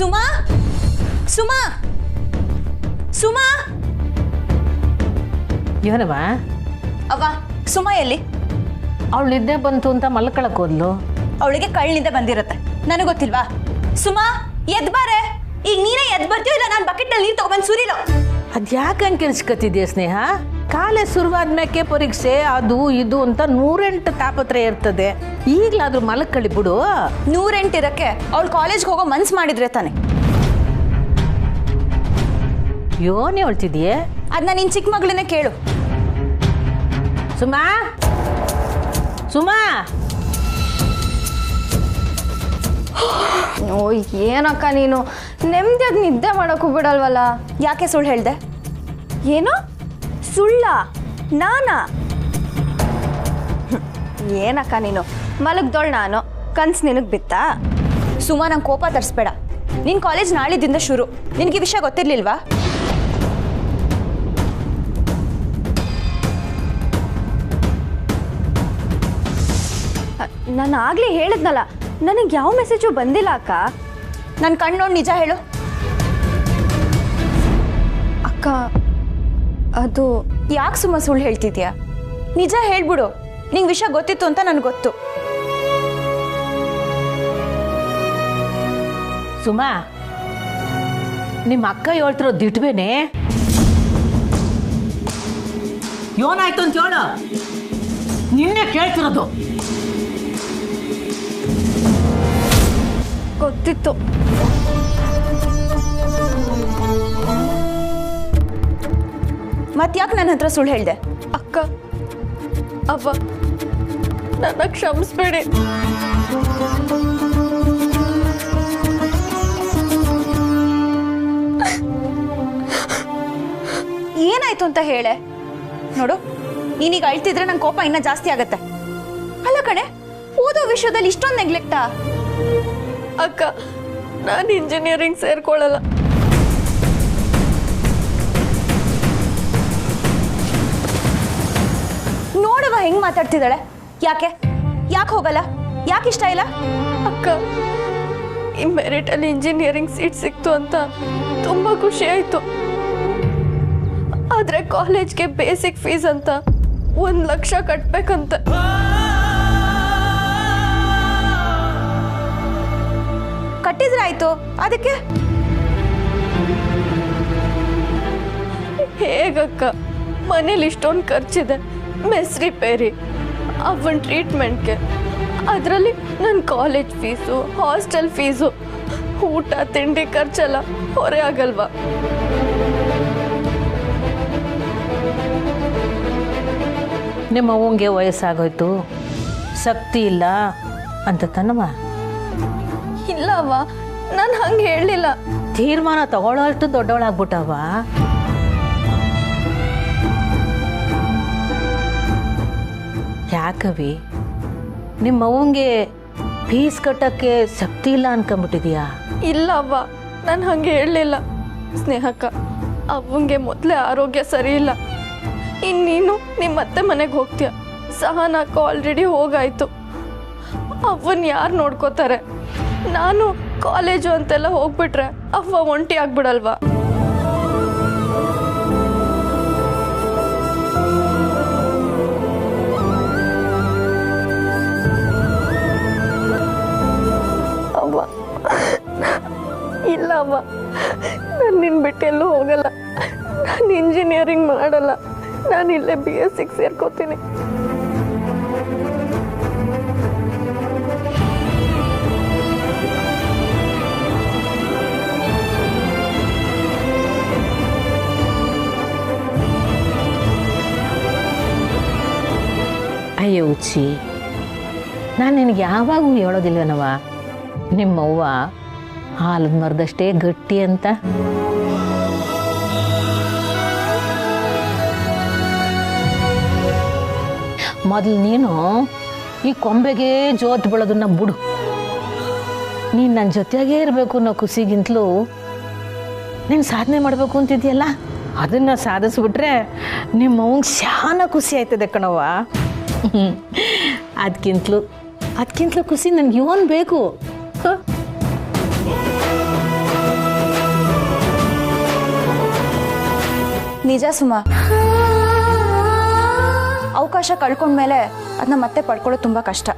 ಸುಮಾ ಸುಮಾ ಸುಮಾ ಏನವ ಅವ್ವ ಸುಮಾ ಎಲ್ಲಿ? ಅವಳು ನಿದ್ದೆ ಬಂತು ಅಂತ ಮಲ್ಕೊಳಕ್ ಹೋದ್ಲು. ಅವಳಿಗೆ ಕಳ್ಳಿಂದ ಬಂದಿರತ್ತೆ, ನನಗೆ ಗೊತ್ತಿಲ್ವಾ? ಸುಮಾ ಎದ್ ಬಾರೆ, ಈಗ ನೀನೇ ಎದ್ ಬರ್ತೀಯೋ ಇಲ್ಲ ನಾನು ಬಕೆಟ್ನಲ್ಲಿ ನೀರು ತಗೊಂಡ್ಬಂದು ಸುರಿಲೋ. ಅದ್ಯಾಕೆ ಹಂಗೆ ಕೆಲ್ಸ್ಕೊತಿದ್ಯಾ ಸ್ನೇಹ? ಕಾಲೇ ಶುರುವಾದ್ಮೇಕೆ ಪರೀಕ್ಷೆ ಅದು ಇದು ಅಂತ 108 ತಾಪತ್ರಯ ಇರ್ತದೆ. ಈಗಲಾದ್ರೂ ಮಲ್ಕೊಳ್ಳಿ ಬಿಡು. 108 ಇರಕ್ಕೆ ಅವಳು ಕಾಲೇಜ್ಗೆ ಹೋಗೋ ಮನ್ಸು ಮಾಡಿದ್ರೆ ತಾನೆ. ಯೋನೇ ಹೇಳ್ತಿದ್ಯೆ? ಅದನ್ನ ನಿನ್ನ ಚಿಕ್ಕ ಮಗಳನ್ನೇ ಕೇಳು. ಸುಮಾ ಸುಮಾ ಓ ಏನಕ್ಕ ನೀನು ನೆಮ್ಮದಿಯಾಗಿ ನಿದ್ದೆ ಮಾಡೋಕ್ಕೂ ಬಿಡಲ್ವಲ್ಲ. ಯಾಕೆ ಸುಳ್ಳು ಹೇಳ್ದೆ? ಏನು ಸುಳ್ಳ? ನಾನಾ? ಏನಕ್ಕ ನೀನು ಮಲಗ್ದೋಳ್ ನಾನು ಕನ್ಸು ನಿನಗೆ ಬಿತ್ತಾ? ಸುಮಾ ನಂಗೆ ಕೋಪ ತರಿಸ್ಬೇಡ. ನಿನ್ನ ಕಾಲೇಜ್ ನಾಳಿದ್ದಿಂದ ಶುರು. ನಿನಗೆ ಈ ವಿಷಯ ಗೊತ್ತಿರ್ಲಿಲ್ವಾ? ನಾನು ಆಗಲೇ ಹೇಳಿದ್ನಲ್ಲ, ನನಗೆ ಯಾವ ಮೆಸೇಜು ಬಂದಿಲ್ಲ ಅಕ್ಕ. ನನ್ನ ಕಣ್ಣು ನೋಡಿ ನಿಜ ಹೇಳು. ಅಕ್ಕ ಅದು ಯಾಕೆ ಸುಮ್ಮ ಸುಳ್ಳು ಹೇಳ್ತಿದ್ಯಾ? ನಿಜ ಹೇಳ್ಬಿಡು. ನಿಂಗೆ ವಿಷಯ ಗೊತ್ತಿತ್ತು ಅಂತ ನನಗೆ ಗೊತ್ತು. ಸುಮಾ, ನಿಮ್ಮ ಅಕ್ಕ ಹೇಳ್ತಿರೋ ದಿಟ್ಬೇನೆ? ಏನಾಯ್ತು ಅಂತ ಹೇಳು, ನಿನ್ನೆ ಕೇಳ್ತಿರೋದು. ಗೊತ್ತಿತ್ತು. ಮತ್ತ್ಯಾಕೆ ನನ್ನ ಹತ್ರ ಸುಳ್ಳು ಹೇಳ್ದೆ? ಅಕ್ಕ ಅವ್ವ ನನ್ನ ಕ್ಷಮಿಸ್ಬೇಡಿ. ಏನಾಯ್ತು ಅಂತ ಹೇಳೆ. ನೋಡು, ನೀನೀಗ ಅಳ್ತಿದ್ರೆ ನಂಗೆ ಕೋಪ ಇನ್ನೂ ಜಾಸ್ತಿ ಆಗತ್ತೆ. ಅಲ್ಲ ಕಣೆ, ಓದೋ ವಿಷಯದಲ್ಲಿ ಇಷ್ಟೊಂದು ನೆಗ್ಲೆಕ್ಟಾ? ಅಕ್ಕ ನಾನು ಇಂಜಿನಿಯರಿಂಗ್ ಸೇರ್ಕೊಳ್ಳಲ್ಲ. ನೋಡುವ ಹೆಂಗ್ ಮಾತಾಡ್ತಿದ್ದಾಳೆ. ಯಾಕೆ ಯಾಕೆ ಹೋಗಲ್ಲ? ಯಾಕೆ ಇಷ್ಟ ಇಲ್ಲ? ಅಕ್ಕ ಈ ಮೆರಿಟಲ್ಲಿ ಇಂಜಿನಿಯರಿಂಗ್ ಸೀಟ್ ಸಿಕ್ತು ಅಂತ ತುಂಬ ಖುಷಿ ಆಯಿತು. ಆದರೆ ಕಾಲೇಜ್ಗೆ ಬೇಸಿಕ್ ಫೀಸ್ ಅಂತ 1 ಲಕ್ಷ ಕಟ್ಬೇಕಂತ. ಕಟ್ಟಿದ್ರೆ ಆಯ್ತು, ಅದಕ್ಕೆ ಹೇಗಕ್ಕ? ಮನೇಲಿ ಇಷ್ಟೊಂದು ಖರ್ಚಿದೆ, ಮೆಸ್ ರಿಪೇರಿ, ಅವನ ಟ್ರೀಟ್ಮೆಂಟ್ಗೆ, ಅದರಲ್ಲಿ ನನ್ನ ಕಾಲೇಜ್ ಫೀಸು, ಹಾಸ್ಟೆಲ್ ಫೀಸು, ಊಟ ತಿಂಡಿ ಖರ್ಚೆಲ್ಲ ಹೊರೆ ಆಗಲ್ವಾ? ನಿಮ್ಮ ಅವ್ವಂಗೆ ವಯಸ್ಸಾಗೋಯ್ತು, ಶಕ್ತಿ ಇಲ್ಲ ಅಂತ ತನ್ನವ. ಇಲ್ಲವ್ವ, ನಾನು ಹಂಗೆ ಹೇಳಲಿಲ್ಲ. ತೀರ್ಮಾನ ತಗೊಳ್ಳೋಷ್ಟು ದೊಡ್ಡವಳಾಗ್ಬಿಟ್ಟವ. ಯಾಕವಿ ನಿಮ್ಮ ಅವ್ವಂಗೆ ಫೀಸ್ ಕಟ್ಟಕ್ಕೆ ಶಕ್ತಿ ಇಲ್ಲ ಅನ್ಕೊಂಬಿಟ್ಟಿದ್ಯಾ? ಇಲ್ಲ ಅವ್ವ, ನಾನು ಹಂಗೆ ಹೇಳಲಿಲ್ಲ. ಸ್ನೇಹಕ್ಕ, ಅವಂಗೆ ಮೊದಲೇ ಆರೋಗ್ಯ ಸರಿ ಇಲ್ಲ. ಇನ್ನೀನು ನಿಮ್ಮ ಅತ್ತೆ ಮನೆಗೆ ಹೋಗ್ತೀಯ. ಸಹನಕ್ಕ ಆಲ್ರೆಡಿ ಹೋಗಾಯ್ತು. ಅವನ್ ಯಾರು ನೋಡ್ಕೋತಾರೆ? ನಾನು ಕಾಲೇಜು ಅಂತೆಲ್ಲ ಹೋಗ್ಬಿಟ್ರೆ ಅವ್ವ ಒಂಟಿ ಆಗ್ಬಿಡಲ್ವಾ? ಅವ್ವ ಇಲ್ಲ ಅವ್ವ, ನಾನು ನಿನ್ನ ಬಿಟ್ಟು ಎಲ್ಲೂ ಹೋಗಲ್ಲ. ನಾನು ಇಂಜಿನಿಯರಿಂಗ್ ಮಾಡಲ್ಲ. ನಾನು ಇಲ್ಲೇ BSc ಸೇರ್ಕೋತೀನಿ. ಅಯ್ಯೋ ಉಚ್ಚಿ, ನಾನು ನಿನಗೆ ಯಾವಾಗೂ ಹೇಳೋದಿಲ್ವನವ, ನಿಮ್ಮವ್ವ ಹಾಲದ ಮರದಷ್ಟೇ ಗಟ್ಟಿ ಅಂತ. ಮೊದಲು ನೀನು ಈ ಕೊಂಬೆಗೆ ಜೋತ್ ಬೀಳೋದನ್ನ ಬಿಡು. ನೀನು ನನ್ನ ಜೊತೆಗೇ ಇರಬೇಕು ಅನ್ನೋ ಖುಷಿಗಿಂತಲೂ ನೀನು ಸಾಧನೆ ಮಾಡಬೇಕು ಅಂತಿದ್ಯಲ್ಲ, ಅದನ್ನು ಸಾಧಿಸ್ಬಿಟ್ರೆ ನಿಮ್ಮವಂಗೆ ಶಾನ ಖುಷಿ ಆಯ್ತದೆ ಕಣವ್ವ. ಅದಕ್ಕಿಂತಲೂ ಖುಷಿ ನನಗೆ ಇವನ್ ಬೇಕು. ನಿಜ ಸುಮಾ, ಅವಕಾಶ ಕಳ್ಕೊಂಡ್ಮೇಲೆ ಅದನ್ನ ಮತ್ತೆ ಪಡ್ಕೊಳ್ಳೋದು ತುಂಬಾ ಕಷ್ಟ.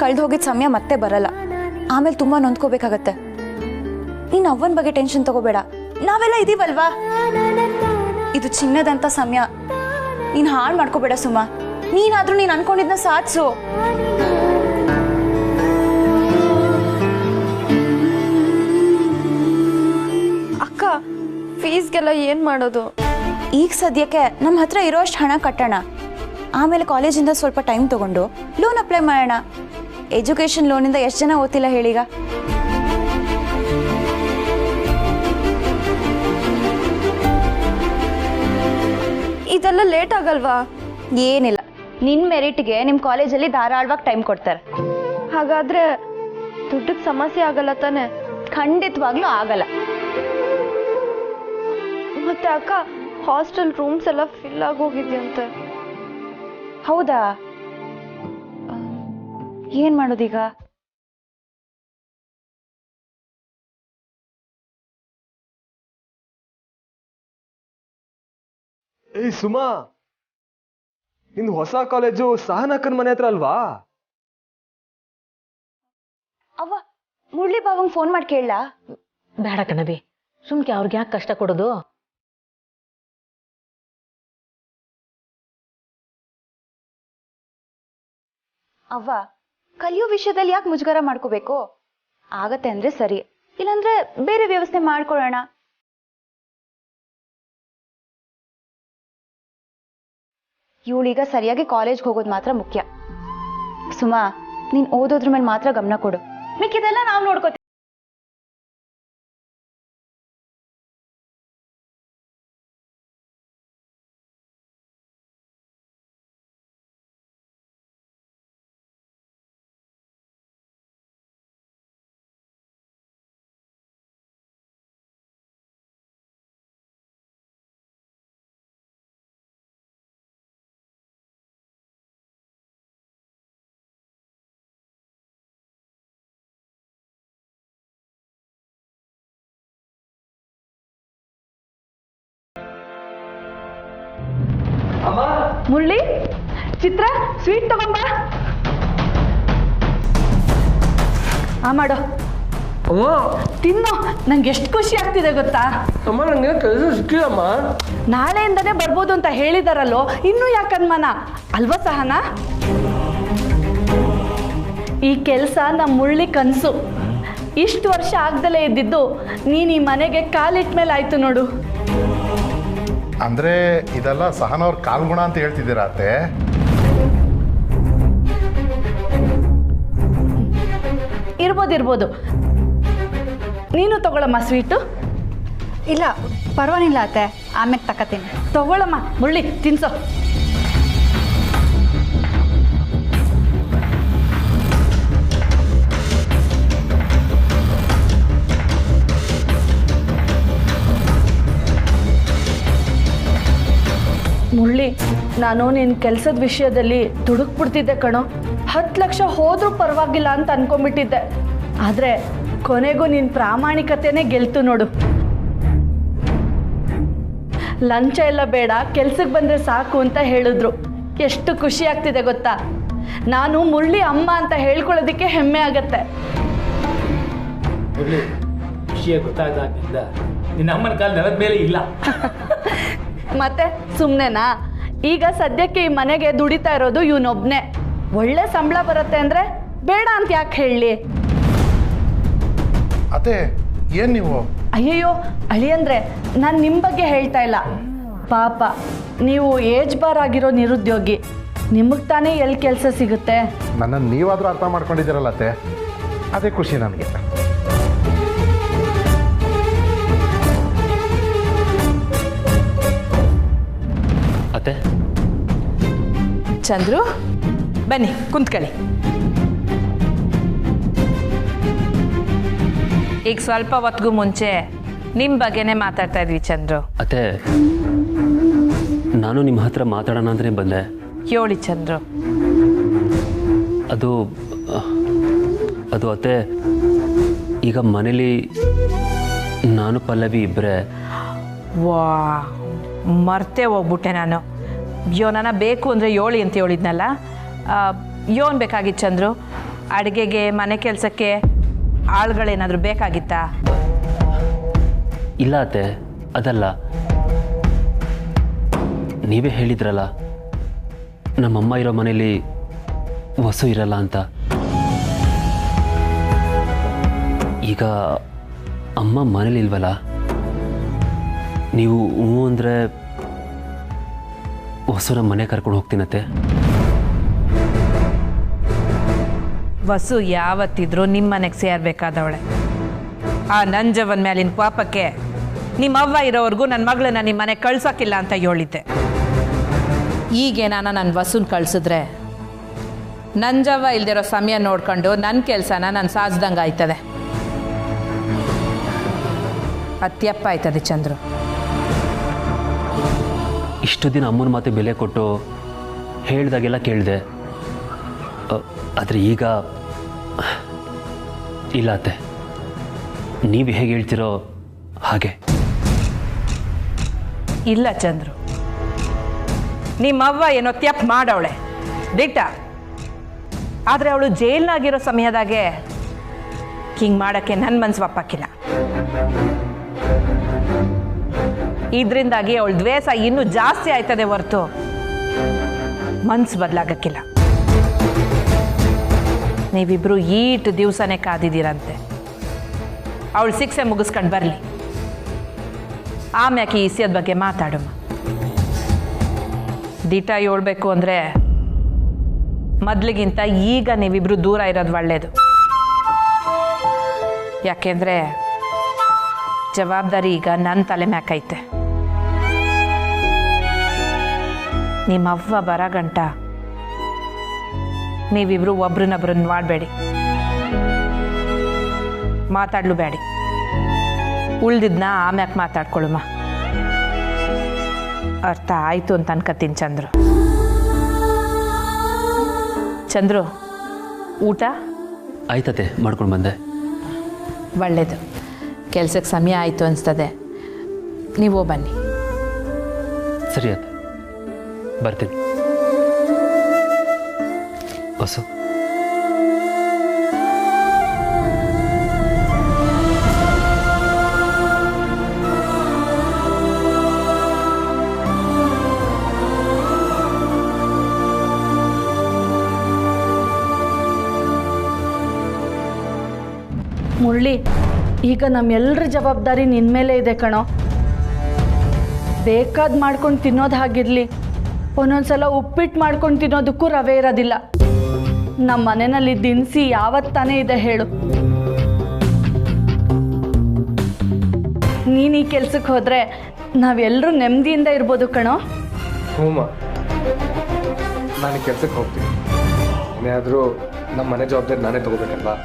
ಕಳೆದು ಹೋಗಿದ್ದ ಸಮಯ ಮತ್ತೆ ಬರಲ್ಲ. ಆಮೇಲೆ ತುಂಬಾ ನೊಂದ್ಕೋಬೇಕಾಗತ್ತೆ. ನೀನ್ ಅವ್ವನ ಬಗ್ಗೆ ಟೆನ್ಷನ್ ತಗೋಬೇಡ, ನಾವೆಲ್ಲ ಇದೀವಲ್ವಾ. ಇದು ಚಿನ್ನದಂತ ಸಮಯ. ನೀನ್ ಹಾಳು ಮಾಡ್ಕೋಬೇಡ ಸುಮಾ. ನೀನಾದ್ರೂ ನೀನ್ ಅನ್ಕೊಂಡಿದ್ನ ಸಾಧಿಸು. ಅಕ್ಕ, ಫೀಸ್ಗೆಲ್ಲ ಏನ್ ಮಾಡೋದು? ಈಗ ಸದ್ಯಕ್ಕೆ ನಮ್ಮ ಹತ್ರ ಇರೋಷ್ಟು ಹಣ ಕಟ್ಟೋಣ. ಆಮೇಲೆ ಕಾಲೇಜಿಂದ ಸ್ವಲ್ಪ ಟೈಮ್ ತಗೊಂಡು ಲೋನ್ ಅಪ್ಲೈ ಮಾಡೋಣ. ಎಜುಕೇಶನ್ ಲೋನಿಂದ ಎಷ್ಟು ಜನ ಓದ್ತಿಲ್ಲ ಹೇಳೀಗ. ಇದೆಲ್ಲ ಲೇಟ್ ಆಗಲ್ವಾ? ಏನಿಲ್ಲ, ನಿನ್ ಮೆರಿಟ್ಗೆ ನಿಮ್ ಕಾಲೇಜಲ್ಲಿ ಧಾರಾಳವಾಗಿ ಟೈಮ್ ಕೊಡ್ತಾರೆ. ಹಾಗಾದ್ರೆ ದುಡ್ಡಿಗೆ ಸಮಸ್ಯೆ ಆಗಲ್ಲ ತಾನೆ? ಖಂಡಿತವಾಗ್ಲೂ ಆಗಲ್ಲ. ಮತ್ತೆ ಅಕ್ಕ, ಹಾಸ್ಟೆಲ್ ರೂಮ್ಸ್ ಎಲ್ಲ ಫಿಲ್ ಆಗೋಗಿದ್ಯಂತೆ. ಹೌದಾ? ಏನ್ ಮಾಡೋದೀಗ? ಏಯ್ ಸುಮಾ, ನಿಂದು ಹೊಸ ಕಾಲೇಜು ಸಹನಕ್ಕನ ಮನೆ ಹತ್ರ ಅಲ್ವಾ? ಅವ್ವ, ಮುರಳಿ ಬಾವಂಗ್ ಫೋನ್ ಮಾಡಿ ಕೇಳಲಾ? ಬೇಡ ಕಣಬಿ, ಸುಮ್ಕೆ ಅವ್ರಿಗೆ ಯಾಕೆ ಕಷ್ಟ ಕೊಡೋದು? ಅವ್ವ, ಕಲಿಯೋ ವಿಷಯದಲ್ಲಿ ಯಾಕೆ ಮುಜುಗರ ಮಾಡ್ಕೋಬೇಕು? ಆಗತ್ತೆ ಅಂದ್ರೆ ಸರಿ, ಇಲ್ಲಾಂದ್ರೆ ಬೇರೆ ವ್ಯವಸ್ಥೆ ಮಾಡ್ಕೊಳ್ಳೋಣ. ಇವಳೀಗ ಸರಿಯಾಗಿ ಕಾಲೇಜ್ಗೆ ಹೋಗೋದು ಮಾತ್ರ ಮುಖ್ಯ. ಸುಮಾ, ನೀನ್ ಓದೋದ್ರ ಮೇಲೆ ಮಾತ್ರ ಗಮನ ಕೊಡು, ಮಿಕ್ಕಿದೆಲ್ಲ ನಾವು ನೋಡ್ಕೋತೀವಿ. ಮುರಳಿ, ಚಿತ್ರ, ಸ್ವೀಟ್ ತಗೊಂಬ. ಮಾಡೋ ತಿನ್ನು. ನಂಗೆ ಎಷ್ಟು ಖುಷಿ ಆಗ್ತಿದೆ ಗೊತ್ತಾ? ಅಮ್ಮ, ನಂಗೆ ಕೆಲಸ ಸಿಕ್ಕಿಲ್ಲಮ್ಮ. ನಾಳೆಯಿಂದನೇ ಬರ್ಬೋದು ಅಂತ ಹೇಳಿದಾರಲ್ಲೋ, ಇನ್ನೂ ಯಾಕನ್ಮಾನ ಅಲ್ವಾ ಸಹನ? ಈ ಕೆಲಸ ನಮ್ಮ ಮುರಳಿ ಕನಸು. ಇಷ್ಟು ವರ್ಷ ಆಗ್ದಲೇ ಇದ್ದಿದ್ದು ನೀನು ಈ ಮನೆಗೆ ಕಾಲಿಟ್ಟ ಮೇಲೆ ಆಯ್ತು ನೋಡು. ಅಂದ್ರೆ ಇದೆಲ್ಲ ಸಹನವ್ರ ಕಾಲ್ಗುಣ ಅಂತ ಹೇಳ್ತಿದ್ದೀರಾ ಅತ್ತೆ? ಇರ್ಬೋದು. ನೀನು ತಗೊಳಮ್ಮ ಸ್ವೀಟು. ಇಲ್ಲ ಪರವಾಗಿಲ್ಲ ಅತ್ತೆ, ಆಮೇಲೆ ತಕತೀನಿ. ತಗೊಳಮ್ಮ ಮುರಳಿ, ತಿನ್ಸೋ. ಮುರಳಿ, ನಾನು ನಿನ್ನ ಕೆಲಸದ ವಿಷಯದಲ್ಲಿ ದುಡುಕ್ಬಿಡ್ತಿದ್ದೆ ಕಣೋ. 10 ಲಕ್ಷ ಹೋದ್ರೂ ಪರವಾಗಿಲ್ಲ ಅಂತ ಅನ್ಕೊಂಡ್ಬಿಟ್ಟಿದ್ದೆ. ಆದರೆ ಕೊನೆಗೂ ನಿನ್ನ ಪ್ರಾಮಾಣಿಕತೆನೇ ಗೆಲ್ತು ನೋಡು. ಲಂಚ ಎಲ್ಲ ಬೇಡ, ಕೆಲ್ಸಕ್ಕೆ ಬಂದರೆ ಸಾಕು ಅಂತ ಹೇಳಿದ್ರು. ಎಷ್ಟು ಖುಷಿ ಆಗ್ತಿದೆ ಗೊತ್ತಾ? ನಾನು ಮುರಳಿ ಅಮ್ಮ ಅಂತ ಹೇಳ್ಕೊಳ್ಳೋದಕ್ಕೆ ಹೆಮ್ಮೆ ಆಗತ್ತೆ. ವಿಷಯ ಗೊತ್ತಾಗ್ದಾಗಿಂದ ನಿನ್ನ ಅಮ್ಮನ ಕಾಲ ನೆಲದ ಮೇಲೆ ಇಲ್ಲ. ಮತ್ತೆ ಸುಮ್ಮನೆನಾ? ಈಗ ಸದ್ಯಕ್ಕೆ ಈ ಮನೆಗೆ ದುಡಿತಾ ಇರೋದು ಇವನೊಬ್ನೇ. ಒಳ್ಳೆ ಸಂಬಳ ಬರುತ್ತೆ ಅಂದರೆ ಬೇಡ ಅಂತ ಯಾಕೆ ಹೇಳಲಿ? ಅತ್ತೆ, ಏನು ನೀವು? ಅಯ್ಯಯ್ಯೋ ಅಳಿಯಂದ್ರೆ, ನಾನು ನಿಮ್ಮ ಬಗ್ಗೆ ಹೇಳ್ತಾ ಇಲ್ಲ. ಪಾಪ ನೀವು ಏಜ್ ಬಾರ್ ಆಗಿರೋ ನಿರುದ್ಯೋಗಿ, ನಿಮಗೆ ತಾನೇ ಎಲ್ಲಿ ಕೆಲಸ ಸಿಗುತ್ತೆ? ನನ್ನನ್ನು ನೀವಾದರೂ ಅರ್ಥ ಮಾಡ್ಕೊಂಡಿದ್ದೀರಲ್ಲ ಅತ್ತೆ, ಅದೇ ಖುಷಿ ನನಗೆ. ಅತ್ತೆ, ಚಂದ್ರು, ಬನ್ನಿ ಕುಂತ್ಕೊಳ್ಳಿ. ಈಗ ಸ್ವಲ್ಪ ಹೊತ್ತಿಗೂ ಮುಂಚೆ ನಿಮ್ಮ ಬಗ್ಗೆನೇ ಮಾತಾಡ್ತಾ ಇದ್ವಿ ಚಂದ್ರು. ಅತ್ತೆ, ನಾನು ನಿಮ್ಮ ಹತ್ರ ಮಾತಾಡೋಣ ಅಂತಲೇ ಬಂದೆ. ಹೇಳಿ ಚಂದ್ರು. ಅದು ಅತ್ತೆ, ಈಗ ಮನೇಲಿ ನಾನು ಪಲ್ಲವಿ ಇಬ್ಬರೇ. ವಾ, ಮರ್ತೇ ಹೋಗ್ಬಿಟ್ಟೆ ನಾನು. ಯೋನನ ಬೇಕು ಅಂದರೆ ಯೋಳಿ ಅಂತ ಹೇಳಿದ್ನಲ್ಲ, ಯೋನ್ ಬೇಕಾಗಿತ್ತು ಚಂದ್ರು? ಅಡುಗೆಗೆ, ಮನೆ ಕೆಲಸಕ್ಕೆ ಆಳುಗಳೇನಾದರೂ ಬೇಕಾಗಿತ್ತಾ? ಇಲ್ಲ ಅತ್ತೆ, ಅದಲ್ಲ. ನೀವೇ ಹೇಳಿದ್ರಲ್ಲ ನಮ್ಮಮ್ಮ ಇರೋ ಮನೇಲಿ ವಸು ಇರಲ್ಲ ಅಂತ. ಈಗ ಅಮ್ಮ ಮನೇಲಿ ಇಲ್ವಲ್ಲ, ನೀವು ಹ್ಞೂ ಅಂದರೆ ವಸುನ ಮನೆ ಕರ್ಕೊಂಡು ಹೋಗ್ತೀನತ್ತೆ. ವಸು ಯಾವತ್ತಿದ್ರೂ ನಿಮ್ಮ ಮನೆಗೆ ಸೇರಬೇಕಾದವಳೆ. ಆ ನಂಜವನ ಮೇಲಿನ ಪಾಪಕ್ಕೆ ನಿಮ್ಮ ಅವ್ವ ಇರೋವರೆಗೂ ನನ್ನ ಮಗಳನ್ನ ನಿಮ್ಮ ಮನೆಗೆ ಕಳ್ಸೋಕ್ಕಿಲ್ಲ ಅಂತ ಹೇಳಿದ್ದೆ. ಈಗೇನಾನ ನನ್ನ ವಸುನ ಕಳಿಸಿದ್ರೆ ನಂಜವ್ವ ಇಲ್ದಿರೋ ಸಮಯ ನೋಡ್ಕೊಂಡು ನನ್ನ ಕೆಲಸನ ನಾನು ಸಾಧಿಸ್ದಂಗೆ ಆಯ್ತದೆ. ಅತ್ಯಪ್ಪ ಆಯ್ತದೆ ಚಂದ್ರು. ಇಷ್ಟು ದಿನ ಅಮ್ಮನ ಮಾತು ಬೆಲೆ ಕೊಟ್ಟು ಹೇಳ್ದಾಗೆಲ್ಲ ಕೇಳಿದೆ. ಆದರೆ ಈಗ ಇಲ್ಲ ಅತ್ತೆ, ನೀವು ಹೇಗೆ ಹೇಳ್ತಿರೋ ಹಾಗೆ. ಇಲ್ಲ ಚಂದ್ರು, ನಿಮ್ಮವ್ವ ಏನೋ ತ್ಯಪ್ ಮಾಡವಳೆ ದಿಟ್ಟ. ಆದರೆ ಅವಳು ಜೈಲ್ನಾಗಿರೋ ಸಮಯದಾಗೆ ಹಿಂಗೆ ಮಾಡೋಕ್ಕೆ ನನ್ನ ಮನಸ್ಸು ಒಪ್ಪಕ್ಕಿಲ್ಲ. ಇದರಿಂದಾಗಿ ಅವಳ ದ್ವೇಷ ಇನ್ನೂ ಜಾಸ್ತಿ ಆಯ್ತದೆ ಹೊರತು ಮನಸ್ಸು ಬದಲಾಗಕ್ಕಿಲ್ಲ. ನೀವಿಬ್ರು ಈಟು ದಿವಸನೇ ಕಾದಿದ್ದೀರಂತೆ. ಅವಳು ಶಿಕ್ಷೆ ಮುಗಿಸ್ಕೊಂಡು ಬರಲಿ, ಆಮ್ಯಾಕೆ ಈ ವಿಷಯದ ಬಗ್ಗೆ ಮಾತಾಡಮ್ಮ. ದಿಟ ಹೇಳ್ಬೇಕು ಅಂದರೆ ಮೊದಲಿಗಿಂತ ಈಗ ನೀವಿಬ್ರು ದೂರ ಇರೋದು ಒಳ್ಳೆಯದು. ಯಾಕೆಂದರೆ ಜವಾಬ್ದಾರಿ ಈಗ ನನ್ನ ತಲೆ ಮ್ಯಾಕೈತೆ. ನಿಮ್ಮವ್ವ ಬರಗಂಟ ನೀವಿಬ್ರು ಒಬ್ರನ್ನೊಬ್ರನ್ನ ಮಾಡಬೇಡಿ, ಮಾತಾಡ್ಲು ಬೇಡಿ. ಉಳ್ದಿದ್ನ ಆಮ್ಯಾಕೆ ಮಾತಾಡ್ಕೊಳ್ಳುಮ್ಮ. ಅರ್ಥ ಆಯಿತು ಅಂತ ಅನ್ಕತ್ತೀನಿ ಚಂದ್ರು. ಚಂದ್ರು, ಊಟ ಆಯ್ತತೆ, ಮಾಡ್ಕೊಂಡು ಬಂದೆ. ಒಳ್ಳೆಯದು. ಕೆಲಸಕ್ಕೆ ಸಮಯ ಆಯಿತು ಅನಿಸ್ತದೆ, ನೀವು ಬನ್ನಿ. ಸರಿ ಅತ್ತೆ, ಬರ್ತೀನಿ. ಹೊಸ ಮುರಳಿ, ಈಗ ನಮ್ಮೆಲ್ಲರ ಜವಾಬ್ದಾರಿ ನಿನ್ನ ಮೇಲೆ ಇದೆ ಕಣೋ. ಬೇಕಾದ ಮಾಡ್ಕೊಂಡು ತಿನ್ನೋದು ಹಾಗಿರಲಿ, ಒಂದೊಂದ್ಸಲ ಉಪ್ಪಿಟ್ಟು ಮಾಡ್ಕೊಂಡು ತಿನ್ನೋದಕ್ಕೂ ರವೆ ಇರೋದಿಲ್ಲ. ನಮ್ಮ ಮನೆಯಲ್ಲಿ ದಿನಸಿ ಯಾವತ್ತಾನೇ ಇದೆ ಹೇಳು? ನೀನು ಈ ಕೆಲ್ಸಕ್ಕೆ ಹೋದರೆ ನಾವೆಲ್ಲರೂ ನೆಮ್ಮದಿಯಿಂದ ಇರ್ಬೋದು ಕಣೋ. ಹ್ಞೂಮ್ಮ, ನಾನು ಕೆಲ್ಸಕ್ಕೆ ಹೋಗ್ತೀನಿ. ಏನಾದರೂ ನಮ್ಮ ಮನೆ ಜವಾಬ್ದಾರಿ ನಾನೇ ತಗೋಬೇಕಲ್ವಾ?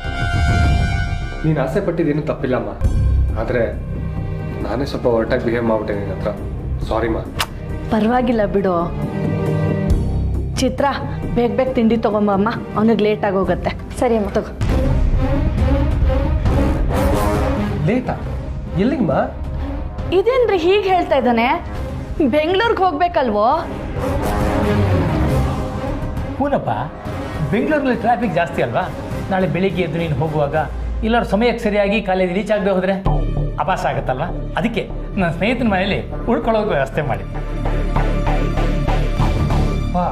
ನೀನು ಆಸೆ ಪಟ್ಟಿದ್ದೇನು ತಪ್ಪಿಲ್ಲಮ್ಮ, ಆದರೆ ನಾನೇ ಸ್ವಲ್ಪ ಹೊರಟಾಗಿ ಬಿಹೇವ್ ಮಾಡ್ಬಿಟ್ಟೆ ನಿನ್ನ ಹತ್ರ. ಸಾರಿಮ್ಮ. ಪರವಾಗಿಲ್ಲ ಬಿಡು. ಚಿತ್ರ, ಬೇಗ ಬೇಗ ತಿಂಡಿ ತೊಗೊಂಬಮ್ಮ, ಅವನಿಗೆ ಲೇಟಾಗಿ ಹೋಗುತ್ತೆ. ಸರಿ ಅಮ್ಮ, ತಗೋ. ಲೇಟಾ? ಎಲ್ಲಿಗಮ್ಮ? ಇದೇನ್ರಿ ಹೀಗೆ ಹೇಳ್ತಾ ಇದ್ದಾನೆ? ಬೆಂಗಳೂರಿಗೆ ಹೋಗ್ಬೇಕಲ್ವೋ? ಹೂನಪ್ಪ, ಬೆಂಗಳೂರಲ್ಲಿ ಟ್ರಾಫಿಕ್ ಜಾಸ್ತಿ ಅಲ್ವಾ? ನಾಳೆ ಬೆಳಿಗ್ಗೆ ಎದ್ದು ನೀನು ಹೋಗುವಾಗ ಎಲ್ಲರೂ ಸಮಯಕ್ಕೆ ಸರಿಯಾಗಿ ಕಾಲೇಜ್ ರೀಚ್ ಆಗದೆ ಹೋದರೆ ಅಪಾಸ ಆಗುತ್ತಲ್ವ? ಅದಕ್ಕೆ ನನ್ನ ಸ್ನೇಹಿತನ ಮನೇಲಿ ಉಳ್ಕೊಳ್ಳೋಕೆ ವ್ಯವಸ್ಥೆ ಮಾಡಿ. ಪಾ,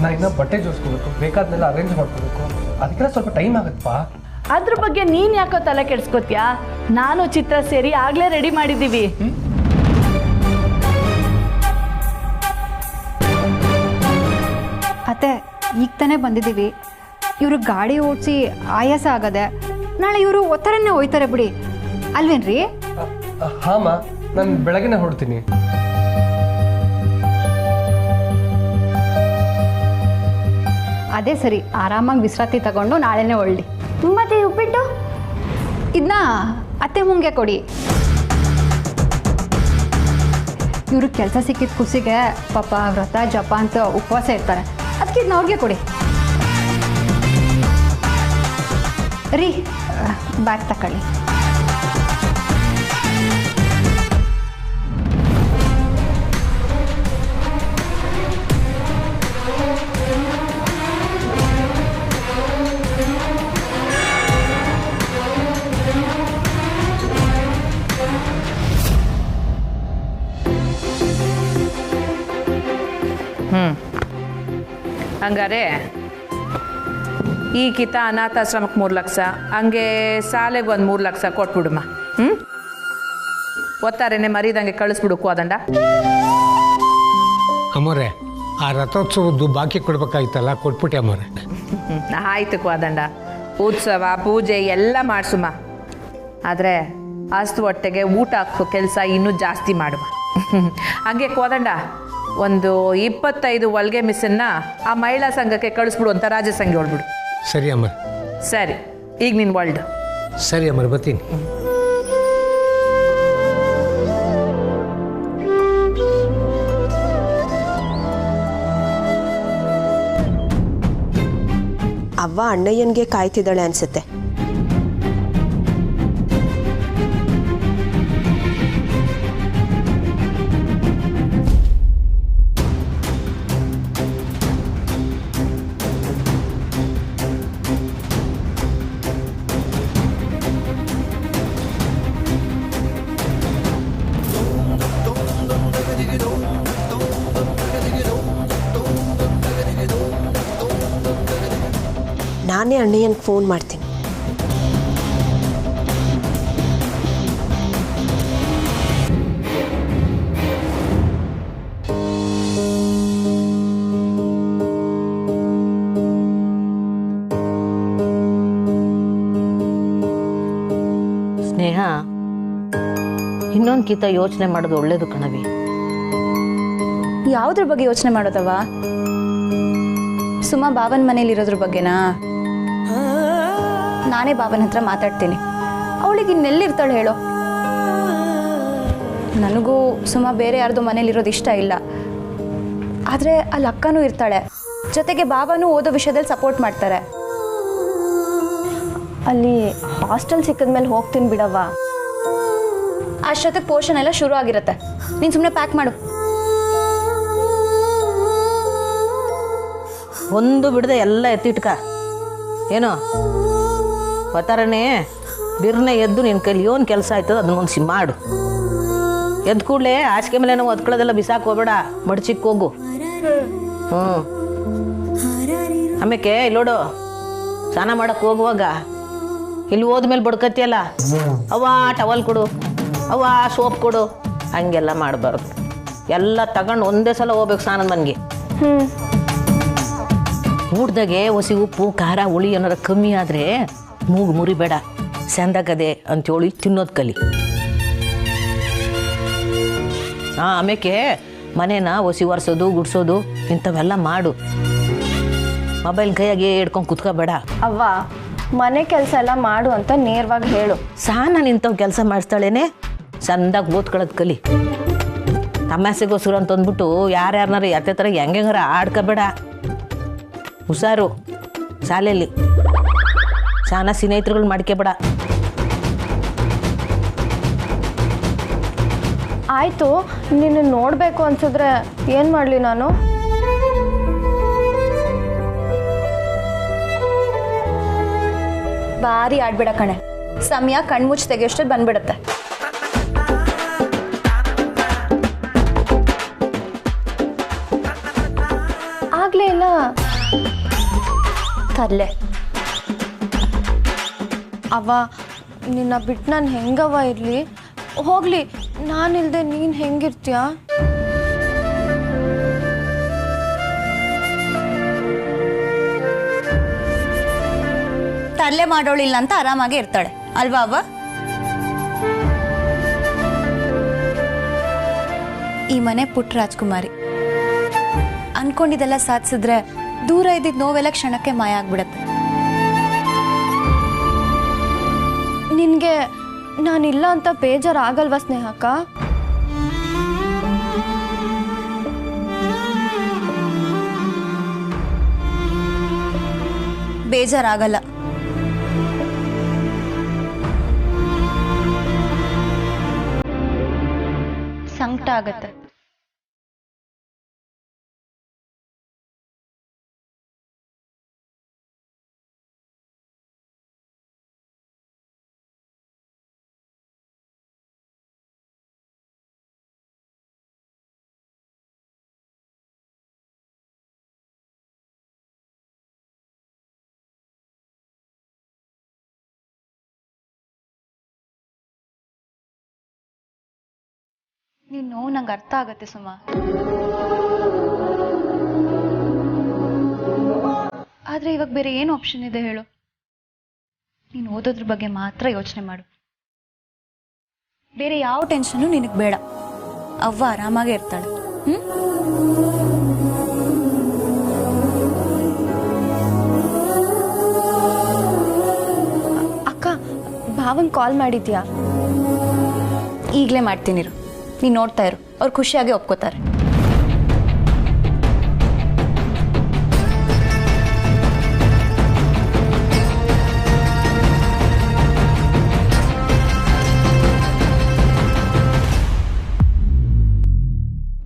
ನಾನು ಇನ್ನೂ ಬಟ್ಟೆ ಜೋಡಿಸ್ಕೋಬೇಕು, ಬೇಕಾದ್ನೆಲ್ಲ ಅರೇಂಜ್ ಮಾಡ್ಕೋಬೇಕು, ಅದಕ್ಕೆಲ್ಲ ಸ್ವಲ್ಪ ಟೈಮ್ ಆಗುತ್ತಪ್ಪ. ಅದ್ರ ಬಗ್ಗೆ ನೀನು ಯಾಕೋ ತಲೆ ಕೆಡಿಸ್ಕೋತೀಯಾ? ನಾನು ಚಿತ್ರ ಸೇರಿ ಆಗಲೇ ರೆಡಿ ಮಾಡಿದ್ದೀವಿ. ಅತ್ತೆ, ಈಗ ತಾನೇ ಬಂದಿದ್ದೀವಿ. ಇವರು ಗಾಡಿ ಓಡಿಸಿ ಆಯಾಸ ಆಗದೆ, ನಾಳೆ ಇವರು ಒತ್ತರನ್ನೇ ಹೋಯ್ತಾರೆ ಬಿಡಿ, ಅಲ್ವೇನ್ರಿ? ಹಾಂ, ನಾನು ಬೆಳಗ್ಗೆನೇ ಹೊರಡ್ತೀನಿ. ಅದೇ ಸರಿ, ಆರಾಮಾಗಿ ವಿಶ್ರಾಂತಿ ತಗೊಂಡು ನಾಳೆನೇ ಹೊಳ್ಳಿ. ಮತ್ತೆ ಉಪ್ಪಿಟ್ಟು ಇದನ್ನ ಅತ್ತೆ ಮುಂಗೆ ಕೊಡಿ. ಇವರು ಕೆಲಸ ಸಿಕ್ಕಿದ ಖುಷಿಗೆ ಪಾಪ ವ್ರತ ಜಪ ಅಂತ ಉಪವಾಸ ಇರ್ತಾರೆ, ಅದಕ್ಕೆ ಇದನ್ನ ಅವ್ರಿಗೆ ಕೊಡಿ. ರೀ, ಬ್ಯಾಗ್ ತಗೊಳ್ಳಿ. ಹಂಗಾರೆ ಈ ಕಿತ ಅನಾಥಾಶ್ರಮಕ್ಕೆ 3 ಲಕ್ಷ, ಹಂಗೆ ಶಾಲೆಗೆ ಒಂದು 3 ಲಕ್ಷ ಕೊಟ್ಬಿಡಮ್ಮ. ಓದ್ತಾರೇನೆ ಮರಿದಂಗೆ ಕಳಿಸ್ಬಿಡು ಕೋದಂಡ. ಅಮ್ಮೋರೆ, ಆ ರಥೋತ್ಸವದ್ದು ಬಾಕಿ ಕೊಡ್ಬೇಕಾಯ್ತಲ್ಲ, ಕೊಟ್ಬಿಟ್ಟೆ ಅಮ್ಮೋರೆ. ಆಯ್ತು ಕೋದಂಡ, ಉತ್ಸವ ಪೂಜೆ ಎಲ್ಲ ಮಾಡಿಸುಮ್ಮ. ಆದರೆ ಅಷ್ಟು ಹೊಟ್ಟೆಗೆ ಊಟ ಹಾಕೋ ಕೆಲಸ ಇನ್ನೂ ಜಾಸ್ತಿ ಮಾಡುವ. ಹಂಗೆ ಕೋದಂಡ, ಒಂದು 25 ಹೊಲಿಗೆ ಮಿಸ್ಸನ್ನ ಆ ಮಹಿಳಾ ಸಂಘಕ್ಕೆ ಕಳಿಸ್ಬಿಡು ಅಂತ ರಾಜ್ಯ ಸಂಘ ಹೇಳ್ಬಿಡು. ಸರಿ ಅಮ್ಮ. ಸರಿ, ಈಗ ನಿನ್ನ ವರ್ಲ್ಡ್. ಸರಿ ಅಮ್ಮ, ಬರ್ತೀನಿ. ಅವ್ವ ಅಣ್ಣಯ್ಯನಿಗೆ ಕಾಯ್ತಿದ್ದಾಳೆ ಅನ್ಸುತ್ತೆ. ನಾನೇ ಅಣ್ಣಯ್ಯನಿಗೆ ಫೋನ್ ಮಾಡ್ತೀನಿ. ಸ್ನೇಹ, ಇನ್ನೊಂದು ಕಿತ ಯೋಚನೆ ಮಾಡೋದು ಒಳ್ಳೇದು ಕಣವಿ. ಯಾವುದ್ರ ಬಗ್ಗೆ ಯೋಚನೆ ಮಾಡೋದವ? ಸುಮಾ ಬಾಬನ್ ಮನೇಲಿರೋದ್ರ ಬಗ್ಗೆನಾ? ನಾನೇ ಬಾಬನ ಹತ್ರ ಮಾತಾಡ್ತೀನಿ. ಅವಳಿಗೆ ಇನ್ನೆಲ್ಲಿರ್ತಾಳೆ ಹೇಳೋ? ನನಗೂ ಸುಮಾ ಬೇರೆ ಯಾರ್ದು ಮನೇಲಿರೋದು ಇಷ್ಟ ಇಲ್ಲ. ಆದರೆ ಅಲ್ಲಿ ಅಕ್ಕನೂ ಇರ್ತಾಳೆ, ಜೊತೆಗೆ ಬಾಬಾನೂ ಓದೋ ವಿಷಯದಲ್ಲಿ ಸಪೋರ್ಟ್ ಮಾಡ್ತಾರೆ. ಅಲ್ಲಿ ಹಾಸ್ಟೆಲ್ ಸಿಕ್ಕಿದ್ಮೇಲೆ ಹೋಗ್ತೀನಿ ಬಿಡವ್ವ. ಅಷ್ಟೊತ್ತಿಗೆ ಪೋಷನ್ ಎಲ್ಲ ಶುರು ಆಗಿರುತ್ತೆ. ನೀನು ಸುಮ್ಮನೆ ಪ್ಯಾಕ್ ಮಾಡು. ಒಂದು ಬಿಡದೆ ಎಲ್ಲ ಎತ್ತಿಟ್ಕ. ಏನೋ ಒತ್ತಾರನೇ ಬಿರ್ನೆ ಎದ್ದು ನಿನ್ನ ಕೈಲಿ ಏನು ಕೆಲಸ ಆಯ್ತದ ಅದನ್ನೊಂದು ಮಾಡು. ಎದ್ದು ಕೂಡಲೇ ಹಾಸಿಗೆ ಮೇಲೆ ನಾವು ಒದ್ಕೊಳ್ಳೋದೆಲ್ಲ ಬಿಸಾಕ್ ಹೋಗ್ಬೇಡ, ಮಡ್ಚಿಕ್ ಹೋಗು. ಆಮೇಲೆ ಇಲ್ಲೋಡು, ಸ್ನಾನ ಮಾಡಕ್ಕೆ ಹೋಗುವಾಗ ಇಲ್ಲಿ ಹೋದ್ಮೇಲೆ ಬಡ್ಕತ್ತಿಯಲ್ಲ, ಅವ್ವ ಟವಲ್ ಕೊಡು, ಅವ್ವ ಸೋಪ್ ಕೊಡು, ಹಂಗೆಲ್ಲ ಮಾಡಬಾರ್ದು. ಎಲ್ಲ ತಗೊಂಡು ಒಂದೇ ಸಲ ಹೋಗ್ಬೇಕು ಸ್ನಾನದ ಮನೆಗೆ. ಊಟದಾಗೆ ಹೊಸಿ ಉಪ್ಪು ಖಾರ ಹುಳಿ ಏನಾರ ಕಮ್ಮಿ ಆದರೆ ಮೂಗು ಮುರಿಬೇಡ, ಸಂದಾಗದೆ ಅಂತೇಳಿ ತಿನ್ನೋದು ಕಲಿ. ಆಮೇಲೆ ಮನೇನ ಹೊಸಿ ಒರೆಸೋದು ಗುಡ್ಸೋದು ಇಂಥವೆಲ್ಲ ಮಾಡು. ಮೊಬೈಲ್ ಕೈಯಾಗೆ ಹಿಡ್ಕೊಂಡು ಕುತ್ಕೋಬೇಡ. ಅವ್ವ, ಮನೆ ಕೆಲಸ ಎಲ್ಲ ಮಾಡು ಅಂತ ನೇರವಾಗಿ ಹೇಳು. ನಾನು ಇಂಥವು ಕೆಲಸ ಮಾಡಿಸ್ತಾಳೇನೆ, ಚಂದಾಗಿ ಓದ್ಕೊಳ್ಳೋದು ಕಲಿ. ತಮಾಸೆಗೋಸ್ಕರ ಅಂತ ಅಂದ್ಬಿಟ್ಟು ಯಾರ್ಯಾರನಾರ ಯಾತೆ ಥರ ಹೆಂಗಾರ ಆಡ್ಕೋಬೇಡ. ಹುಷಾರು ಶಾಲೆಯಲ್ಲಿ, ಸಾನ ಸ್ನೇಹಿತರುಗಳು ಮಾಡ್ಕೋಬೇಡ. ಆಯಿತು, ನಿನ್ನ ನೋಡಬೇಕು ಅನ್ಸಿದ್ರೆ ಏನು ಮಾಡಲಿ ನಾನು? ಭಾರಿ ಆಡ್ಬೇಡ ಕಣೆ, ಸಮಯ ಕಣ್ಮುಚ್ಚಿ ತೆಗೆಯೋಷ್ಟು ಬಂದ್ಬಿಡುತ್ತೆ. ಆಗ್ಲೇ ಇಲ್ಲ ತರ್ಲೆ. ಅವ್ವ, ನಿನ್ನ ಬಿಟ್ಟು ನಾನು ಹೆಂಗವ್ವ ಇರಲಿ? ಹೋಗ್ಲಿ, ನಾನಿಲ್ದೆ ನೀನು ಹೆಂಗಿರ್ತೀಯ? ತರ್ಲೆ ಮಾಡೋಳಿಲ್ಲ ಅಂತ ಆರಾಮಾಗಿ ಇರ್ತಾಳೆ ಅಲ್ವಾ ಅವ್ವ? ಈ ಮನೆ ಪುಟ್ಟ ರಾಜ್ಕುಮಾರಿ. ಅನ್ಕೊಂಡಿದ್ದೆಲ್ಲ ಸಾಧಿಸಿದ್ರೆ ದೂರ ಇದ್ದಿದ್ದ ನೋವೆಲ್ಲ ಕ್ಷಣಕ್ಕೆ ಮಾಯ ಆಗ್ಬಿಡತ್ತೆ. ನಿನಗೆ ನಾನಿಲ್ಲ ಅಂತ ಬೇಜಾರಾಗಲ್ವಾ ಸ್ನೇಹಕ್ಕ? ಬೇಜಾರಾಗಲ್ಲ. ಸಂಕಟ ಆಗತ್ತೆ. ನೀನು ನೋವು ನಂಗೆ ಅರ್ಥ ಆಗತ್ತೆ ಸುಮಾ. ಆದರೆ ಇವಾಗ ಬೇರೆ ಏನು ಆಪ್ಷನ್ ಇದೆ ಹೇಳು? ನೀನು ಓದೋದ್ರ ಬಗ್ಗೆ ಮಾತ್ರ ಯೋಚನೆ ಮಾಡು. ಬೇರೆ ಯಾವ ಟೆನ್ಷನ್ನು ನಿನಗೆ ಬೇಡ. ಅವ್ವ ಆರಾಮಾಗೇ ಇರ್ತಾಳೆ. ಅಕ್ಕ, ಭಾವಂಗೆ ಕಾಲ್ ಮಾಡಿದ್ಯಾ? ಈಗಲೇ ಮಾಡ್ತೀನಿರು, ನೀನು ನೋಡ್ತಾ ಇರು, ಅವ್ರು ಖುಷಿಯಾಗಿ ಒಪ್ಕೋತಾರೆ.